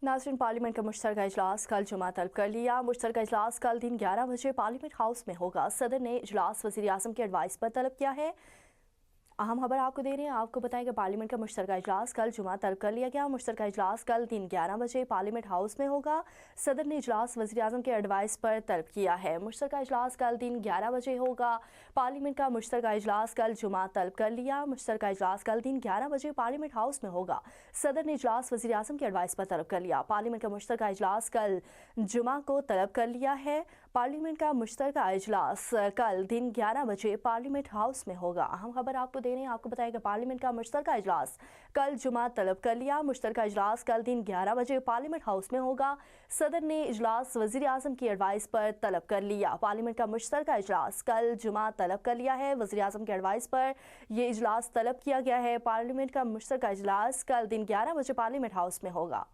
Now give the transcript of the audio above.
नाज़रीन, पार्लियामेंट का मुश्तरका इजलास कल जुमा तलब कर लिया। मुश्तरका इजलास कल दिन 11 बजे पार्लियामेंट हाउस में होगा। सदर ने इजलास वज़ीर आज़म की एडवाइस पर तलब किया है। अहम खबर आपको दे रहे हैं। आपको बताएं कि पार्लियामेंट का मुश्तरका इजलास कल जुमा तलब कर लिया गया। मुश्तरका इजलास कल दिन 11 बजे पार्लियामेंट हाउस में होगा। सदर ने इजलास वज़ीर आज़म के एडवाइस पर तलब किया है। मुश्तरका इजलास कल दिन 11 बजे होगा। पार्लियामेंट का मुश्तरका इजलास कल जुमा तलब कर लिया। मुश्तरका इजलास कल दिन 11 बजे पार्लियामेंट हाउस में होगा। सदर ने इजलास वज़ीर आज़म के एडवाइस पर तलब कर लिया। पार्लियामेंट का मुश्तरका इजलास कल जुमा को तलब कर लिया है। पार्लियामेंट का मुश्तरका इजलास कल दिन 11 बजे पार्लियामेंट हाउस में होगा। अहम खबर आपको दे रहे हैं। आपको बताएं कि पार्लियामेंट का मुश्तरका इजलास कल जुमा तलब कर लिया। मुश्तरका इजलास कल दिन 11 बजे पार्लियामेंट हाउस में होगा। सदर ने इजलास वज़ीर आज़म की एडवाइस पर तलब कर लिया। पार्लियामेंट का मुश्तरका इजलास कल जुमा तलब कर लिया है। वज़ीर आज़म की एडवाइस पर यह इजलास तलब किया गया है। पार्लियामेंट का मुश्तरका इजलास कल दिन 11 बजे पार्लियामेंट हाउस में होगा।